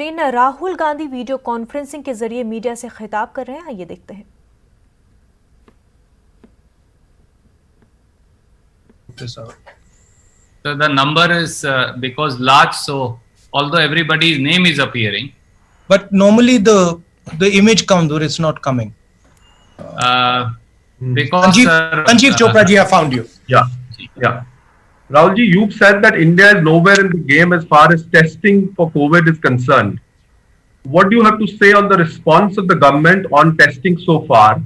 Rahul Gandhi video conferencing के जरिए media से खिताब कर रहे हैं, आइए देखते हैं। So the number is because large, so although everybody's name is appearing, but normally the image comes or it's not coming. Because Sanjeev Chopra ji, I found you. Yeah. Rahul ji, you've said that India is nowhere in the game as far as testing for COVID is concerned. What do you have to say on the response of the government on testing so far?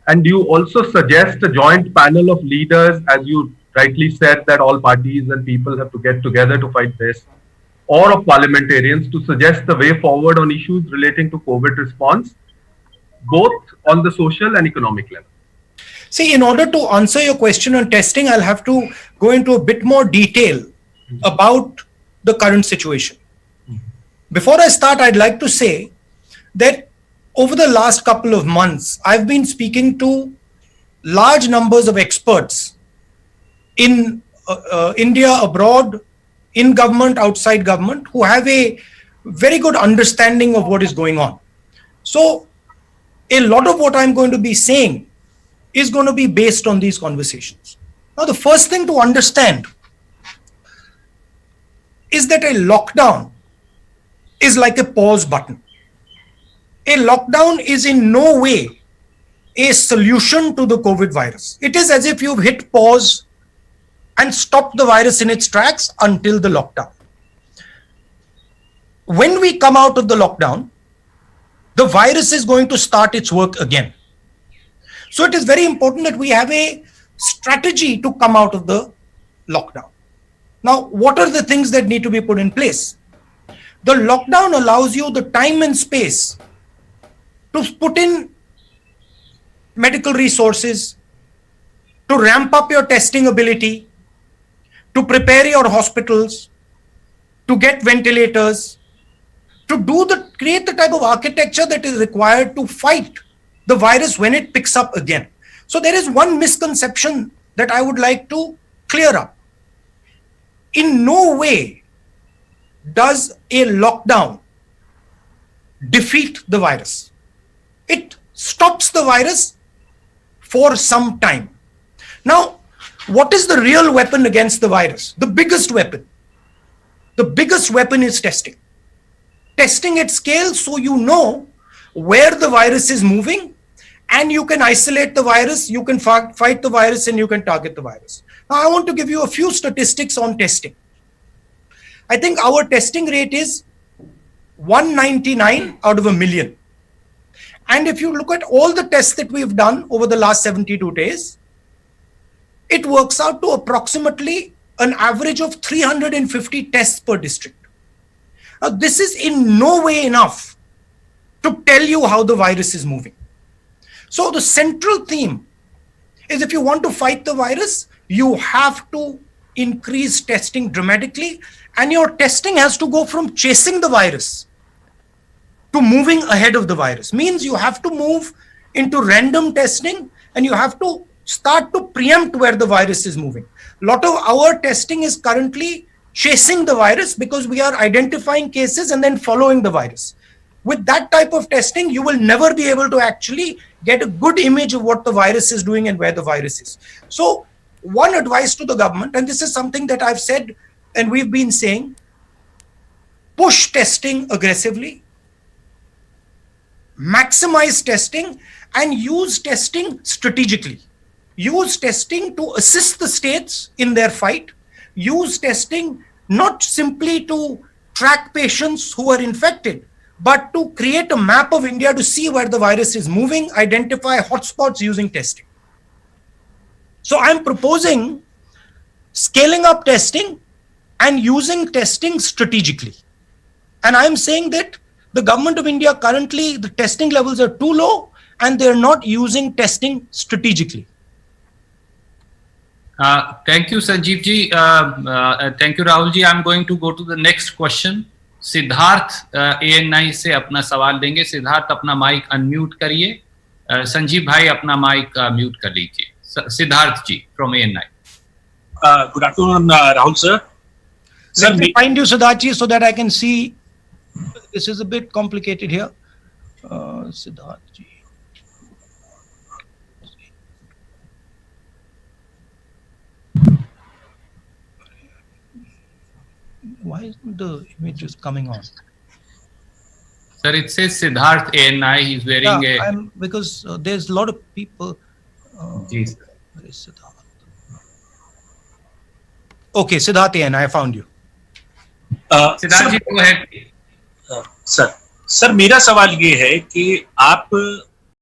And do you also suggest a joint panel of leaders, as you rightly said, that all parties and people have to get together to fight this, or of parliamentarians to suggest the way forward on issues relating to COVID response, both on the social and economic level? See, in order to answer your question on testing, I'll have to go into a bit more detail about the current situation. Before I start, I'd like to say that over the last couple of months, I've been speaking to large numbers of experts in India, abroad, in government, outside government, who have a very good understanding of what is going on. So a lot of what I'm going to be saying is going to be based on these conversations. Now, the first thing to understand is that a lockdown is like a pause button. A lockdown is in no way a solution to the COVID virus. It is as if you've hit pause and stopped the virus in its tracks until the lockdown. When we come out of the lockdown, the virus is going to start its work again. So it is very important that we have a strategy to come out of the lockdown. Now, what are the things that need to be put in place? The lockdown allows you the time and space to put in medical resources, to ramp up your testing ability, to prepare your hospitals, to get ventilators, to create the type of architecture that is required to fight the virus when it picks up again. So there is one misconception that I would like to clear up. In no way does a lockdown defeat the virus. It stops the virus for some time. Now, what is the real weapon against the virus? The biggest weapon. The biggest weapon is testing. Testing at scale so you know where the virus is moving and you can isolate the virus, you can fight the virus, and you can target the virus. Now, I want to give you a few statistics on testing. I think our testing rate is 199 out of a million. And if you look at all the tests that we've done over the last 72 days, it works out to approximately an average of 350 tests per district. Now, this is in no way enough to tell you how the virus is moving. So the central theme is, if you want to fight the virus, you have to increase testing dramatically, and your testing has to go from chasing the virus to moving ahead of the virus. Means you have to move into random testing and you have to start to preempt where the virus is moving. A lot of our testing is currently chasing the virus because we are identifying cases and then following the virus. With that type of testing, you will never be able to actually get a good image of what the virus is doing and where the virus is. So one advice to the government, and this is something that I've said and we've been saying, push testing aggressively, maximize testing, and use testing strategically. Use testing to assist the states in their fight. Use testing not simply to track patients who are infected, but to create a map of India to see where the virus is moving, identify hotspots using testing. So I'm proposing scaling up testing and using testing strategically. And I'm saying that the government of India currently, the testing levels are too low and they're not using testing strategically. Thank you, Sanjeev ji. Thank you, Rahul ji. I'm going to go to the next question. Siddharth ANI से अपना सवाल देंगे. सिद्धार्थ, अपना mic unmute करिए. संजीव भाई, अपना mic mute कर लीजिए. सिद्धार्थ जी from ANI. Good afternoon, Rahul sir. Let me find you, Siddharth ji, so that I can see This is a bit complicated here. Siddharth ji. Why isn't the image just coming on? Sir, it says Siddharth ANI. He's wearing Because there's a lot of people. Ji, sir. Where is Siddharth? Okay, Siddharth ANI, I found you. Siddharth ji, go ahead. Sir मेरा सवाल ये है कि आप